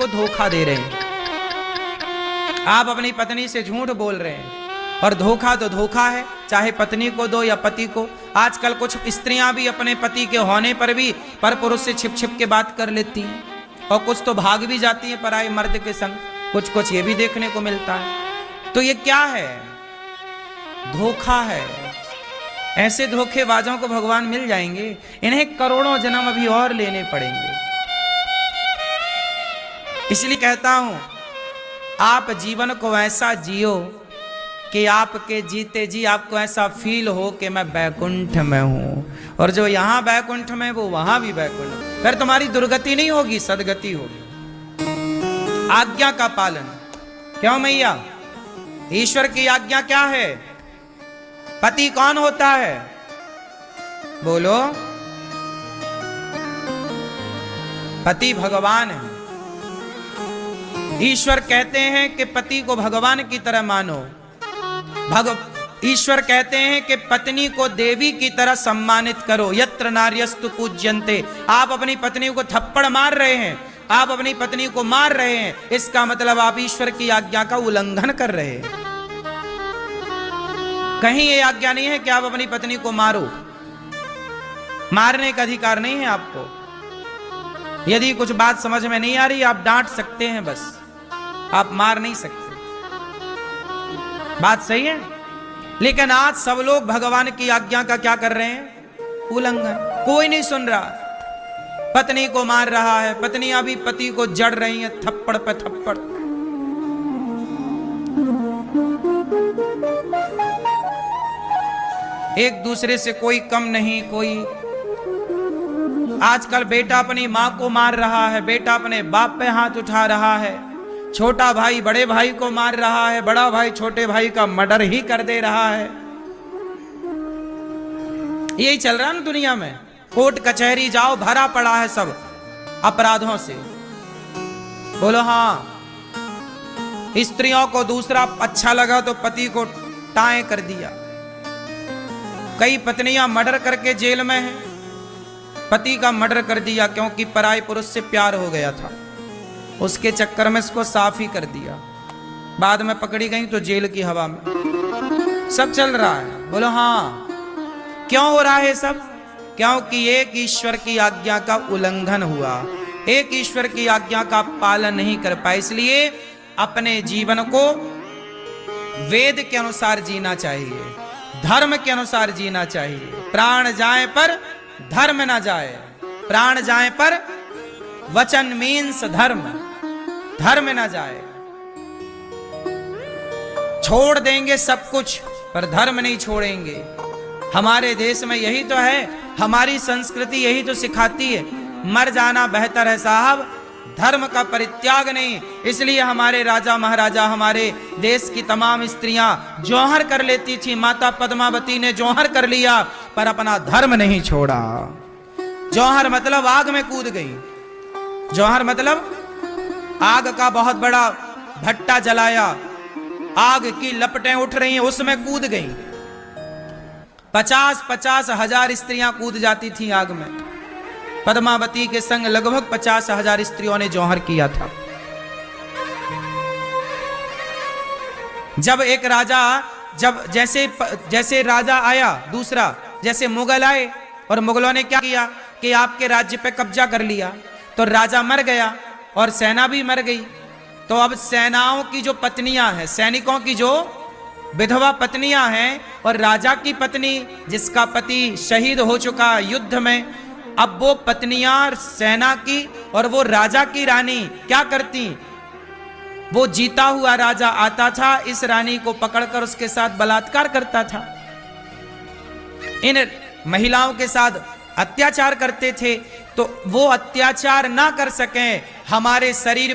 को धोखा दे रहे हैं, आप अपनी पत्नी से झूठ बोल रहे हैं। और धोखा तो धोखा है, चाहे पत्नी को दो या पति को। आजकल कुछ स्त्रियां भी अपने पति के होने पर भी पर पुरुष से छिप छिप के बात कर लेती हैं, और कुछ तो भाग भी जाती हैं पराये मर्द के संग। कुछ कुछ ये भी देखने को मिलता है। तो ये क्या है? धोखा है। ऐसे धोखेबाजों को भगवान मिल जाएंगे, इन्हें करोड़ों जन्म अभी और लेने पड़ेंगे। इसलिए कहता हूं, आप जीवन को ऐसा जियो कि आपके जीते जी आपको ऐसा फील हो कि मैं बैकुंठ में हूं, और जो यहां बैकुंठ में वो वहां भी बैकुंठ। फिर तुम्हारी दुर्गति नहीं होगी, सदगति होगी। आज्ञा का पालन। क्यों मैया? ईश्वर की आज्ञा क्या है? पति कौन होता है? बोलो। पति भगवान है। ईश्वर कहते हैं कि पति को भगवान की तरह मानो। ईश्वर कहते हैं कि पत्नी को देवी की तरह सम्मानित करो। यत्र नार्यस्तु पूज्यन्ते। आप अपनी पत्नी को थप्पड़ मार रहे हैं, आप अपनी पत्नी को मार रहे हैं, इसका मतलब आप ईश्वर की आज्ञा का उल्लंघन कर रहे हैं। कहीं ये आज्ञा नहीं है कि आप अपनी पत्नी को मारो। मारने का अधिकार नहीं है आपको। यदि कुछ बात समझ में नहीं आ रही, आप डांट सकते हैं, बस आप मार नहीं सकते। बात सही है। लेकिन आज सब लोग भगवान की आज्ञा का क्या कर रहे हैं? उल्लंघन। कोई नहीं सुन रहा। पत्नी को मार रहा है, पत्नियां भी पति को जड़ रही हैं, थप्पड़ पे थप्पड़। एक दूसरे से कोई कम नहीं। कोई आजकल बेटा अपनी मां को मार रहा है, बेटा अपने बाप पे हाथ उठा रहा है, छोटा भाई बड़े भाई को मार रहा है, बड़ा भाई छोटे भाई का मर्डर ही कर दे रहा है। यही चल रहा है ना दुनिया में। कोर्ट कचहरी जाओ, भरा पड़ा है सब अपराधों से। बोलो हाँ। स्त्रियों को दूसरा अच्छा लगा तो पति को टाए कर दिया। कई पत्नियां मर्डर करके जेल में हैं, पति का मर्डर कर दिया क्योंकि पराये पुरुष से प्यार हो गया था, उसके चक्कर में इसको साफ ही कर दिया। बाद में पकड़ी गई तो जेल की हवा में। सब चल रहा है। बोलो हाँ। क्यों हो रहा है सब? क्योंकि एक ईश्वर की आज्ञा का उल्लंघन हुआ, एक ईश्वर की आज्ञा का पालन नहीं कर पाए। इसलिए अपने जीवन को वेद के अनुसार जीना चाहिए, धर्म के अनुसार जीना चाहिए। प्राण जाए पर धर्म ना जाए। प्राण जाए पर वचन मीन्स धर्म, धर्म ना जाए। छोड़ देंगे सब कुछ पर धर्म नहीं छोड़ेंगे। हमारे देश में यही तो है, हमारी संस्कृति यही तो सिखाती है। मर जाना बेहतर है साहब, धर्म का परित्याग नहीं। इसलिए हमारे राजा महाराजा, हमारे देश की तमाम स्त्रियां जौहर कर लेती थी। माता पद्मावती ने जौहर कर लिया पर अपना धर्म नहीं छोड़ा। जौहर मतलब आग में कूद गई। जौहर मतलब आग का बहुत बड़ा भट्टा जलाया, आग की लपटें उठ रही हैं, उसमें कूद गई। 50-50 हजार स्त्रियां कूद जाती थी आग में। पद्मावती के संग लगभग 50,000 स्त्रियों ने जौहर किया था। जब एक राजा, जब जैसे राजा आया दूसरा, जैसे मुगल आए और मुगलों ने क्या किया कि आपके राज्य पे कब्जा कर लिया, तो राजा मर गया और सेना भी मर गई। तो अब सेनाओं की जो पत्नियां हैं, सैनिकों की जो विधवा पत्नियां हैं, और राजा की पत्नी जिसका पति शहीद हो चुका युद्ध में, अब वो पत्नियां सेना की और वो राजा की रानी क्या करती? वो जीता हुआ राजा आता था, इस रानी को पकड़कर उसके साथ बलात्कार करता था, इन महिलाओं के साथ अत्याचार करते थे। तो वो अत्याचार ना कर सकें, हमारे शरीर